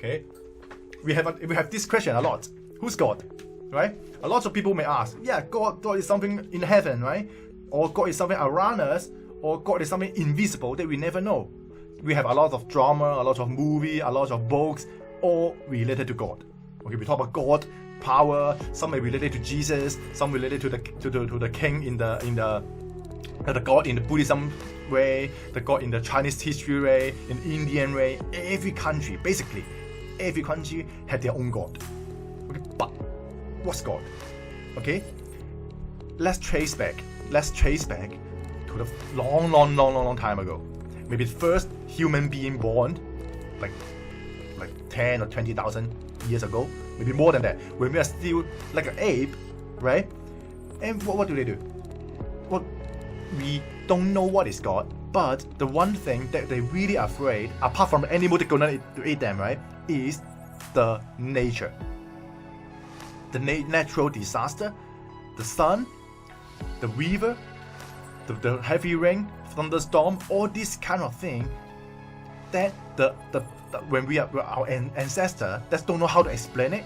Okay, we have this question a lot. Who's God? Right? A lot of people may ask, yeah, God is something in heaven, right? Or God is something around us, or God is something invisible that we never know. We have a lot of drama, a lot of movie, a lot of books, all related to God. Okay, we talk about God, power. Some may related to Jesus, some related to the king in the God in the Buddhism way, the God in the Chinese history way, in Indian way. Every country, basically, every country had their own God. Okay, but what's God? Okay, let's trace back to the long time ago. Maybe the first human being born, like 10 or 20,000 years ago, maybe more than that, when we are still like an ape, right? And what do they do? Well, we don't know what is God, but the one thing that they're really afraid, apart from the animal that gonna eat them, right, is the nature. The natural disaster, the sun, the river, the heavy rain, thunderstorm, all this kind of thing that when we are our ancestor that don't know how to explain it,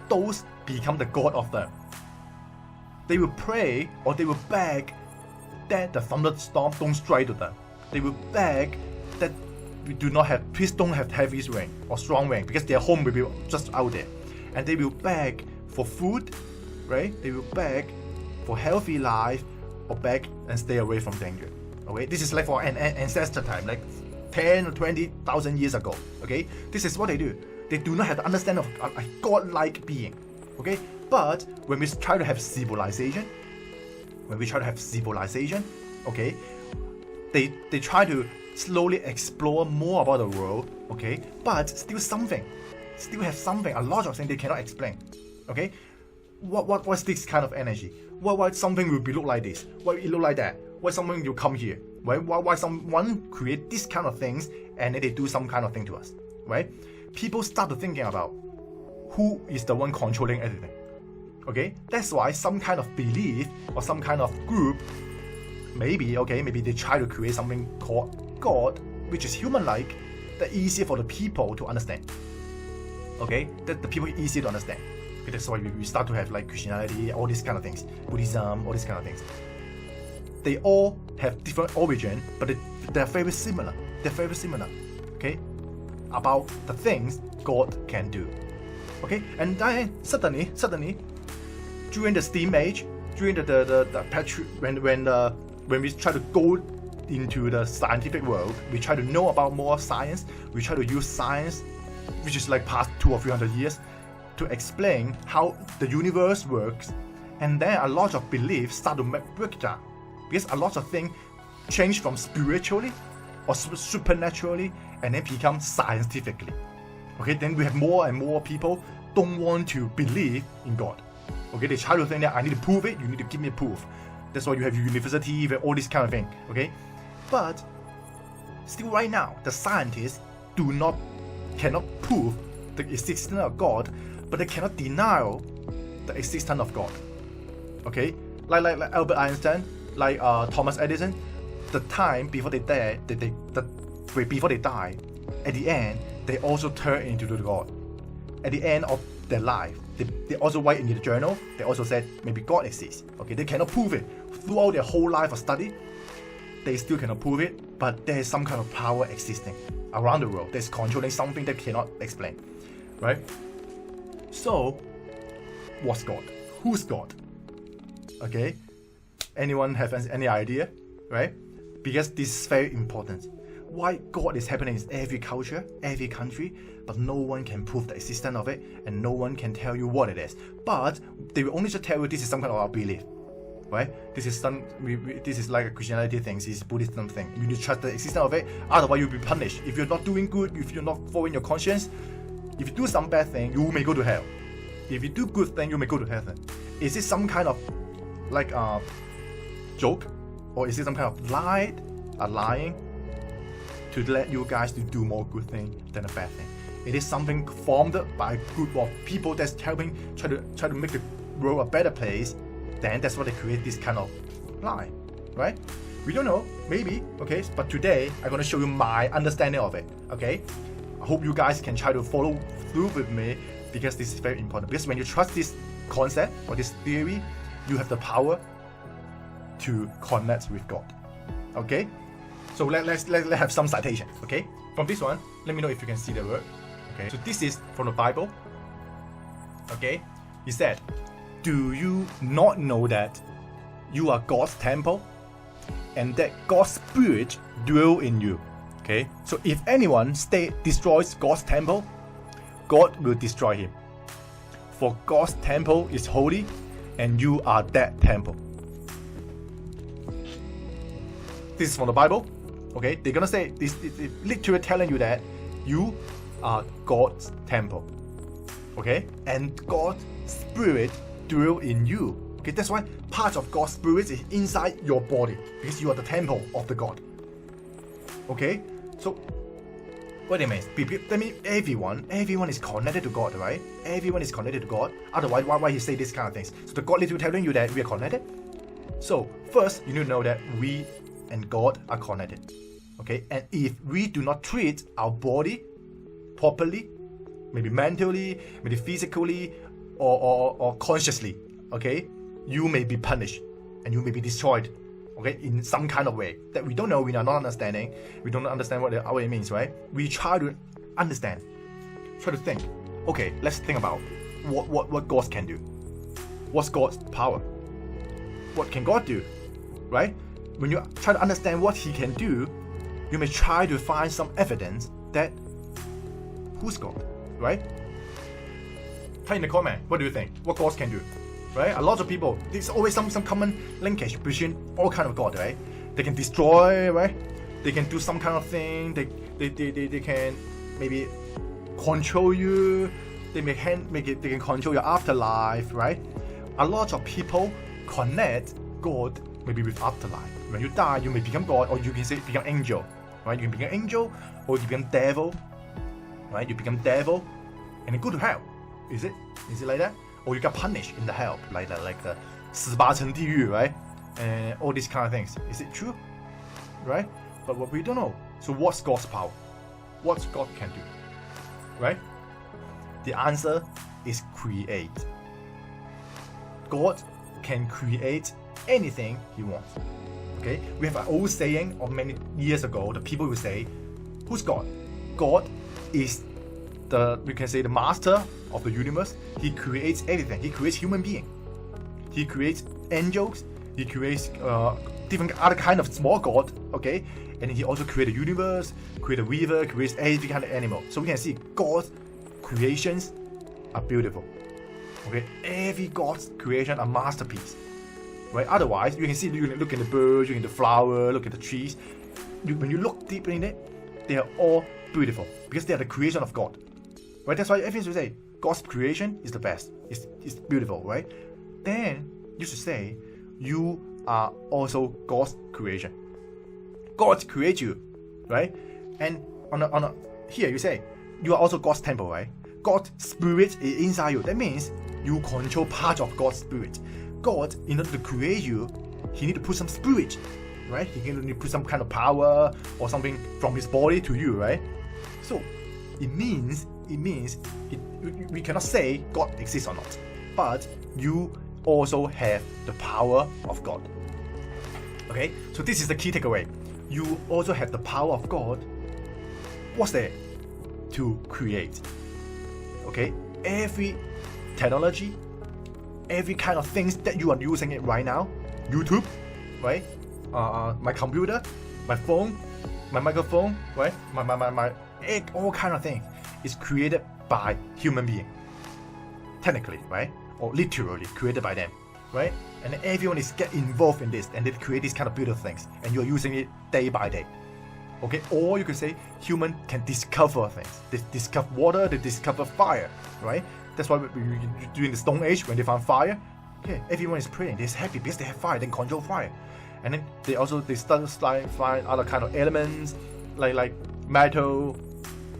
those become the god of them. They will pray or they will beg that the thunderstorm don't strike to them. They will beg that please don't have heavy rain or strong rain, because their home will be just out there. And they will beg for food, right? They will beg for healthy life, or beg and stay away from danger. Okay, this is like for an ancestor time, like 10 or 20,000 years ago. Okay, this is what they do. They do not have the understanding of a godlike being. Okay, but when we try to have civilization, okay, they try to slowly explore more about the world. Okay, but still have something, a lot of things they cannot explain. Okay, what's this kind of energy? Why something will be look like this? Why it look like that? Why something will come here? Why someone create this kind of things and then they do some kind of thing to us, right? People start to thinking about who is the one controlling everything. Okay, that's why some kind of belief or some kind of group, maybe they try to create something called God, which is human-like, that easier for the people to understand. Okay, that the people easier to understand. Okay, that's why we start to have like Christianity, all these kind of things, Buddhism, all these kind of things. They all have different origin, but they're very similar. Okay, about the things God can do. Okay, and then suddenly, during the Steam Age, during when we try to go into the scientific world, we try to know about more science. We try to use science, which is like past 200 or 300 years, to explain how the universe works, and then a lot of beliefs start to break down, because a lot of things change from spiritually or supernaturally and then become scientifically. Okay, then we have more and more people don't want to believe in God. Okay, they try to think that I need to prove it, you need to give me a proof. That's why you have university, all this kind of thing. Okay, but still right now, the scientists cannot prove the existence of God, but they cannot deny the existence of God. Okay, like Albert Einstein, like Thomas Edison, the time before they die, at the end, they also turn into the God. At the end of their life, they also write in the journal, they also said maybe God exists. Okay, they cannot prove it. Throughout their whole life of study, they still cannot prove it, but there is some kind of power existing around the world that's controlling something they cannot explain. Right? So, what's God? Who's God? Okay? Anyone have any idea? Right? Because this is very important. Why God is happening in every culture, every country, but no one can prove the existence of it, and no one can tell you what it is. But they will only just tell you this is some kind of our belief. Right? This is like a Christianity thing, this is Buddhism thing. You need to trust the existence of it, otherwise you'll be punished. If you're not doing good, if you're not following your conscience, if you do some bad thing, you may go to hell. If you do good thing, you may go to heaven. Is this some kind of like joke, or is it some kind of lying to let you guys to do more good thing than a bad thing? It is something formed by a group of people that's helping try to make the world a better place. Then that's why they create this kind of lie, right? We don't know, maybe, okay? But today I'm gonna show you my understanding of it, okay? hope you guys can try to follow through with me, because this is very important. Because when you trust this concept or this theory, you have the power to connect with God. Okay? So let's have some citation. Okay? From this one, let me know if you can see the word. Okay? So this is from the Bible. Okay? He said, "Do you not know that you are God's temple and that God's Spirit dwell in you?" Okay? So if anyone destroys God's temple, God will destroy him. For God's temple is holy, and you are that temple. This is from the Bible. Okay? They're gonna say this, literally telling you that you are God's temple. Okay? And God's Spirit dwell in you. Okay? That's why part of God's Spirit is inside your body, because you are the temple of the God. Okay? So what it means? That means everyone is connected to God, right? Everyone is connected to God. Otherwise, why he say these kind of things? So the God literally telling you that we are connected. So first, you need to know that we and God are connected. Okay? And if we do not treat our body properly, maybe mentally, maybe physically, or consciously, okay, you may be punished and you may be destroyed, okay, in some kind of way that we don't know, we are not understanding, we don't understand what it means, right? We try to understand, try to think. Okay, let's think about what God can do. What's God's power? What can God do, right? When you try to understand what He can do, you may try to find some evidence that who's God, right? Type in the comment, what do you think? What God can do, right? A lot of people, there's always some common linkage between all kind of God, right? They can destroy, right? They can do some kind of thing. They can maybe control you. They can control your afterlife, right? A lot of people connect God maybe with afterlife. When you die, you may become God, or you can say become angel, right? You can become angel, or you become devil, right? You become devil, and then go to hell. Is it like that? Or you get punished in the hell, like the 18层地狱, right? And all these kind of things. Is it true? Right? But what we don't know. So what's God's power? What God can do? Right? The answer is create. God can create anything He wants. Okay? We have an old saying of many years ago. The people will say, who's God? God is we can say the master of the universe. He creates everything. He creates human beings. He creates angels. He creates different other kind of small god. Okay, and He also creates the universe, creates a river, creates every kind of animal. So we can see God's creations are beautiful. Okay, every God's creation are masterpiece. Right? Otherwise, you can see, you can look at the birds, you can the flower, look at the trees. When you look deep in it, they are all beautiful because they are the creation of God. Right? That's why everyone should say God's creation is the best. It's beautiful, right? Then you should say you are also God's creation. God creates you, right? And here you say you are also God's temple, right? God's spirit is inside you. That means you control part of God's spirit. God, in order to create you, He need to put some spirit, right? He need to put some kind of power or something from His body to you, right? So it means we cannot say God exists or not, but you also have the power of God. Okay, so this is the key takeaway. You also have the power of God. What's there? To create. Okay, every technology, every kind of things that you are using it right now, YouTube, right? My computer, my phone, my microphone, right? My all kind of things is created by human being. Technically, right? Or literally created by them, right? And everyone is get involved in this, and they create these kind of beautiful things, and you're using it day by day. Okay, or you could say human can discover things. They discover water, they discover fire, right? That's why during the Stone Age, when they found fire, okay, everyone is praying. They're happy because they have fire. They can control fire, and then they start find other kind of elements like metal.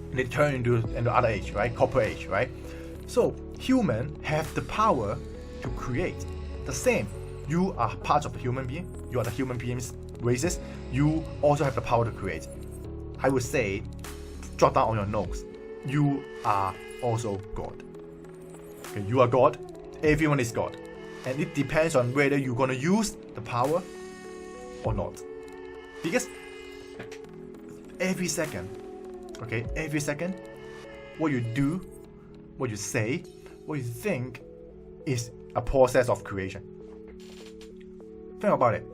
And they turn into other age, right? Copper age, right? So human have the power to create. The same, you are part of the human being. You are the human being's races. You also have the power to create. I would say, jot down on your notes. you are also God. Okay, you are God, everyone is God. And it depends on whether you're going to use the power or not. Because every second, what you do, what you say, what you think is a process of creation. Think about it.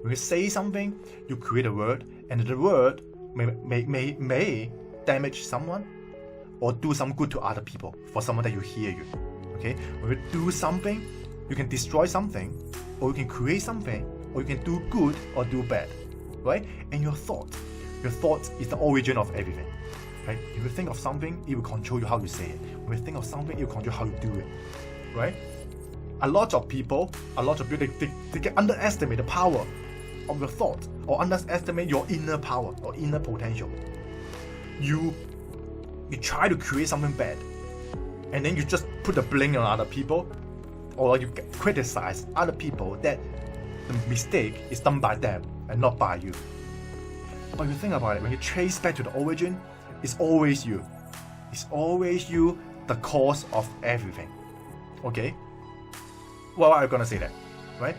When you say something, you create a word, and the word may damage someone or do some good to other people, for someone that you hear you. Okay? When you do something, you can destroy something, or you can create something, or you can do good or do bad. Right? And your thought is the origin of everything. Right? If you think of something, it will control you how you say it. When you think of something, it will control how you do it. Right? A lot of people, they can underestimate the power of your thought, or underestimate your inner power or inner potential. You try to create something bad, and then you just put the blame on other people, or you criticize other people that the mistake is done by them and not by you. But you think about it, when you trace back to the origin, it's always you. It's always you, the cause of everything. Okay? Well, why are you gonna say that? Right?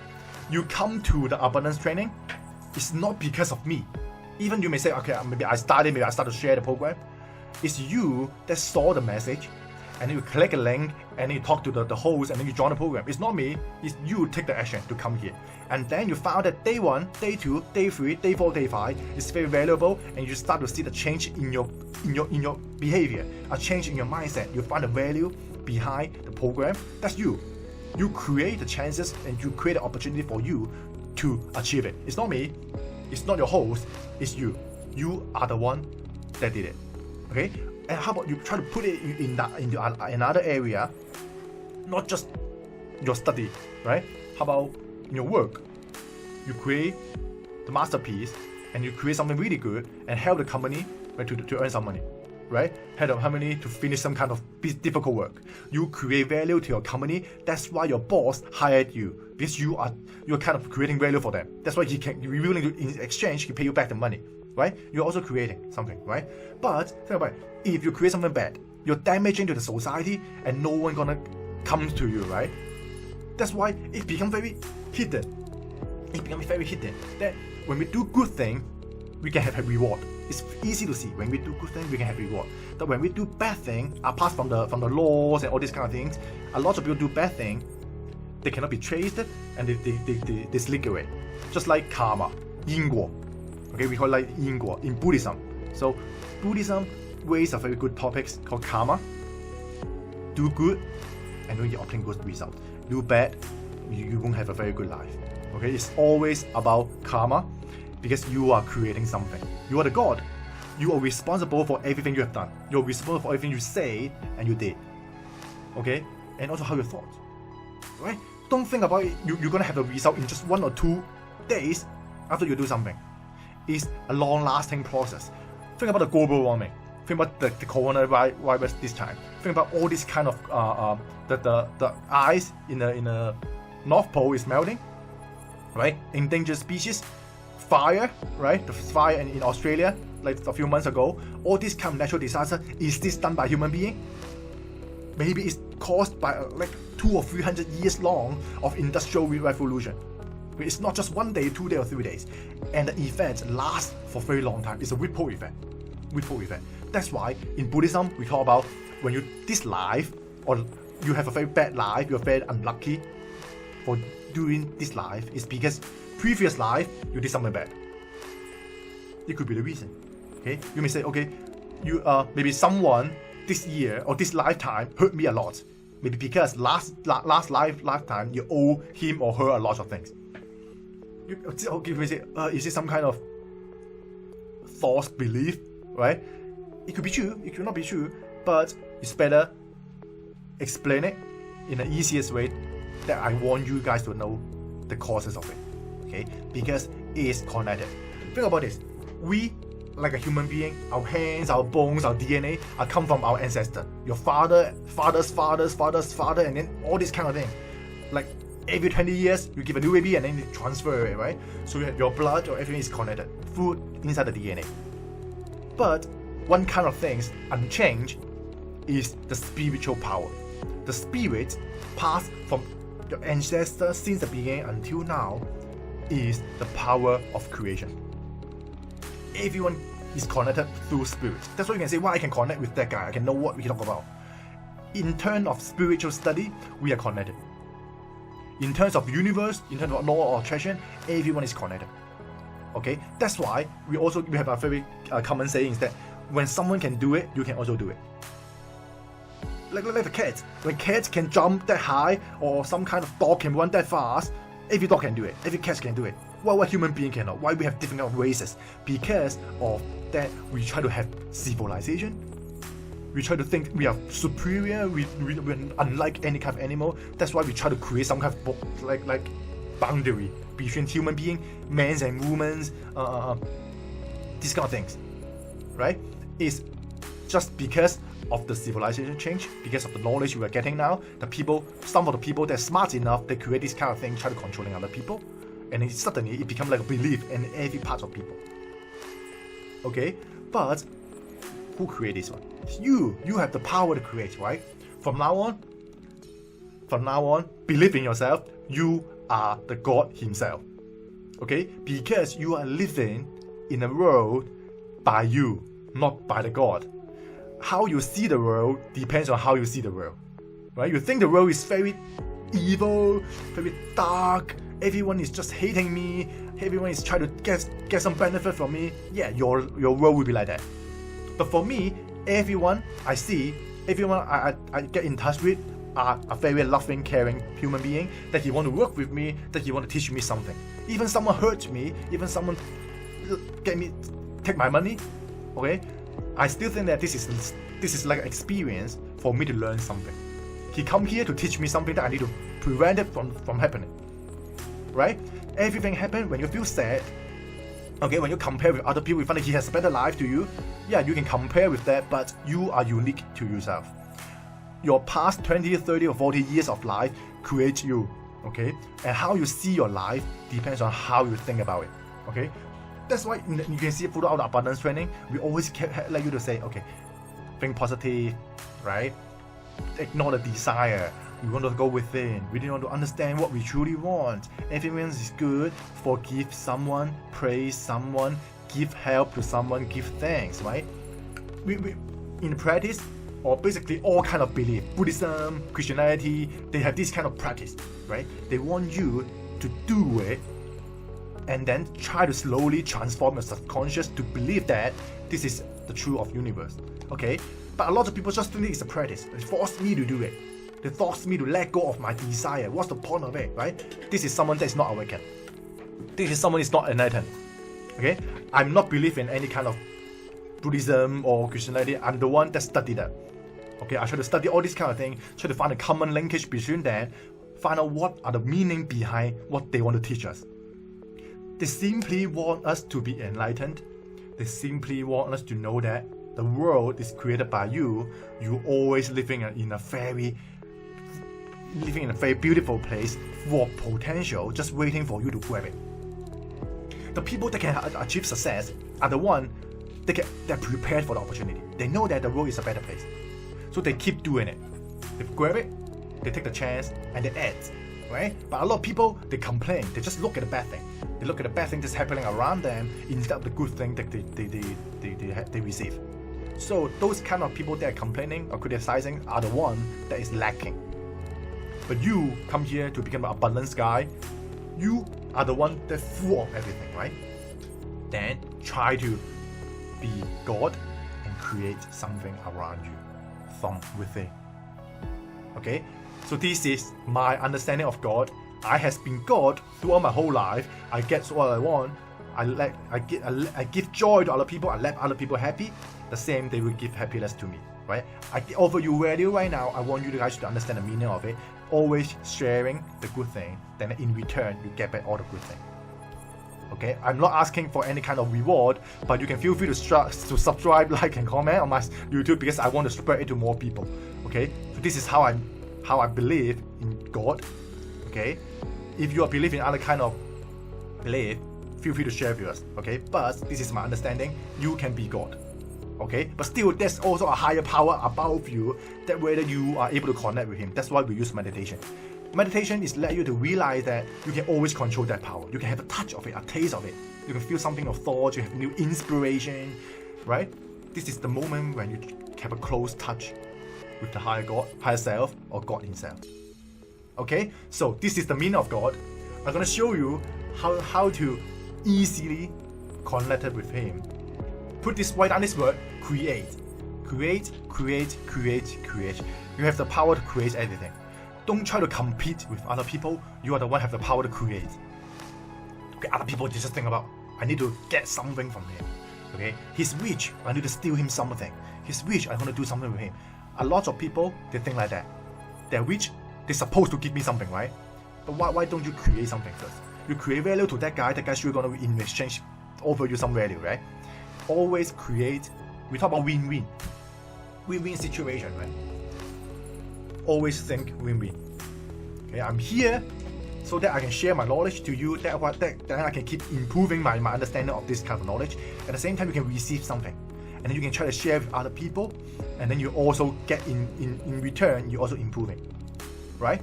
You come to the abundance training, it's not because of me. Even you may say, okay, maybe I start to share the program. It's you that saw the message, and then you click a link, and then you talk to the host, and then you join the program. It's not me, it's you take the action to come here. And then you found that day 1, day 2, day 3, day 4, day 5 is very valuable, and you start to see the change in your behavior, a change in your mindset. You find the value behind the program. That's you. You create the chances, and you create the opportunity for you to achieve it. It's not me, it's not your host, it's you. You are the one that did it. Okay? And how about you try to put it into another area, not just your study, right? How about in your work? You create the masterpiece, and you create something really good, and help the company, right, to earn some money, right? Help the company to finish some kind of difficult work. You create value to your company. That's why your boss hired you, because you're kind of creating value for them. That's why you're willing to, in exchange, he pay you back the money. Right? You're also creating something, right? But think about it. If you create something bad, you're damaging to the society, and no one gonna come to you, right? That's why it becomes very hidden. That when we do good thing, we can have a reward. It's easy to see. When we do good thing, we can have reward. But when we do bad thing, apart from the laws and all these kind of things, a lot of people do bad thing. They cannot be traced, and they slip away. Just like karma, 因果. Okay, we call it like 因果 in Buddhism. So Buddhism raised a very good topics called karma. Do good, and then you obtain good result. Do bad, you won't have a very good life. Okay, it's always about karma, because you are creating something. You are the God. You are responsible for everything you have done. You're responsible for everything you say and you did. Okay, and also how you thought. Right? Don't think about it. You're gonna have a result in just 1 or 2 days after you do something. It's a long-lasting process. Think about the global warming. Think about the coronavirus this time. Think about all this kind of the ice in the North Pole is melting, right? Endangered species, fire, right? The fire in Australia like a few months ago. All this kind of natural disaster, is this done by human being? Maybe it's caused by like 200 or 300 years long of industrial revolution. It's not just 1 day, 2 days, or 3 days. And the effects last for a very long time. It's a ripple effect. That's why in Buddhism, we talk about when this life, or you have a very bad life, you're very unlucky for doing this life, it's because previous life, you did something bad. It could be the reason. Okay? You may say, okay, you maybe someone this year or this lifetime hurt me a lot. Maybe because last lifetime, you owe him or her a lot of things. Okay, we say, is it some kind of false belief, right? It could be true, it could not be true, but it's better explain it in the easiest way that I want you guys to know the causes of it, okay? Because it is connected. Think about this. We, like a human being, our hands, our bones, our DNA are come from our ancestor. Your father's father, and then all this kind of thing. Like, every 20 years, you give a new baby and then you transfer it, right? So your blood or everything is connected. Food inside the DNA. But one kind of things unchanged is the spiritual power. The spirit passed from your ancestors since the beginning until now is the power of creation. Everyone is connected through spirit. That's why you can say, well, I can connect with that guy. I can know what we talk about. In terms of spiritual study, we are connected. In terms of universe, in terms of law or attraction, everyone is connected. Okay, that's why we have a very common saying is that when someone can do it, you can also do it. Like the cats. When cats can jump that high, or some kind of dog can run that fast, every dog can do it. Every cat can do it. Why human being cannot? Why we have different kind of races? Because of that, we try to have civilization. We try to think we are superior. We're unlike any kind of animal. That's why we try to create some kind of like boundary between human being, men and women, these kind of things, right? It's just because of the civilization change, because of the knowledge we are getting now. Some of the people that are smart enough, they create this kind of thing, try to controlling other people, and suddenly it becomes like a belief in every part of people. Okay, but who create this one? You have the power to create, right? From now on, believe in yourself. You are the God himself. Okay, because you are living in a world by you, not by the God. How you see the world depends on how you see the world, right? You think the world is very evil, very dark, everyone is just hating me, everyone is trying to get some benefit from me. Yeah, your world will be like that. But for me, everyone I see, everyone I get in touch with are a very loving, caring human being, that he want to work with me, that he want to teach me something. Even someone hurt me, even someone take my money, okay, I still think that this is like an experience for me to learn something. He come here to teach me something that I need to prevent it from happening, right? Everything happen when you feel sad. Okay, when you compare with other people, you find that he has a better life to you. Yeah, you can compare with that, but you are unique to yourself. Your past 20, 30 or 40 years of life creates you, okay? And how you see your life depends on how you think about it, okay? That's why you can see throughout the abundance training, we always like you to say, okay, think positive, right? Ignore the desire. We want to go within. We want to understand what we truly want. Everyone is good. Forgive someone, praise someone, give help to someone, give thanks, right? We in practice, or basically all kind of belief, Buddhism, Christianity, they have this kind of practice, right? They want you to do it and then try to slowly transform your subconscious to believe that this is the truth of universe, okay? But a lot of people just think it's a practice. They force me to do it. They force me to let go of my desire. What's the point of it, right? This is someone that is not awakened. This is someone who is not enlightened, okay? I'm not believing in any kind of Buddhism or Christianity. I'm the one that studied that. Okay, I try to study all these kind of things, try to find a common linkage between them, find out what are the meaning behind what they want to teach us. They simply want us to be enlightened. They simply want us to know that the world is created by you. You're always living in a very beautiful place full of potential, just waiting for you to grab it. The people that can achieve success are the ones they're prepared for the opportunity. They know that the world is a better place. So they keep doing it. They grab it, they take the chance, and they act, right? But a lot of people, they complain. They just look at the bad thing. They look at the bad thing that's happening around them instead of the good thing that they receive. So those kind of people that are complaining or criticizing are the one that is lacking. But you come here to become an abundance guy. You are the one that's full of everything, right? Then try to be God and create something around you from within. Okay, so this is my understanding of God. I has been God throughout my whole life. I get what I want. I give joy to other people. I let other people happy. The same, they will give happiness to me, right? I offer you value right now. I want you guys to understand the meaning of it. Always sharing the good thing. Then in return, you get back all the good thing. Okay, I'm not asking for any kind of reward, but you can feel free to subscribe, like, and comment on my YouTube because I want to spread it to more people. Okay, so this is how I believe in God. Okay, if you are believing in other kind of belief, feel free to share with us. Okay, but this is my understanding. You can be God. Okay, but still there's also a higher power above you that whether you are able to connect with him. That's why we use meditation. Meditation is let you to realize that you can always control that power. You can have a touch of it, a taste of it. You can feel something of thought, you have new inspiration, right? This is the moment when you have a close touch with the higher God, higher self, or God himself. Okay, so this is the meaning of God. I'm gonna show you how to easily connect with him. Write down this word, create. Create, create, create, create. You have the power to create everything. Don't try to compete with other people. You are the one who have the power to create. Okay, other people just think about, I need to get something from him. Okay, he's rich, I need to steal him something. He's rich, I want to do something with him. A lot of people, they think like that. They're rich, they're supposed to give me something, right? But why don't you create something first? You create value to that guy's sure going to in exchange offer you some value, right? Always create. We talk about win-win. Win-win situation, right? Always think win-win. Okay, I'm here so that I can share my knowledge to you, then I can keep improving my understanding of this kind of knowledge. At the same time, you can receive something. And then you can try to share with other people. And then you also get in return, you're also improving. Right?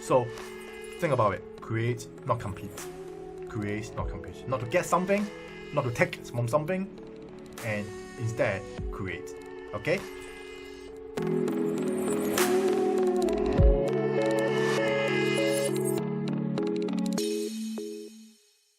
So, think about it. Create, not compete. Create, not compete. Not to get something, not to take from something, and instead create. Okay?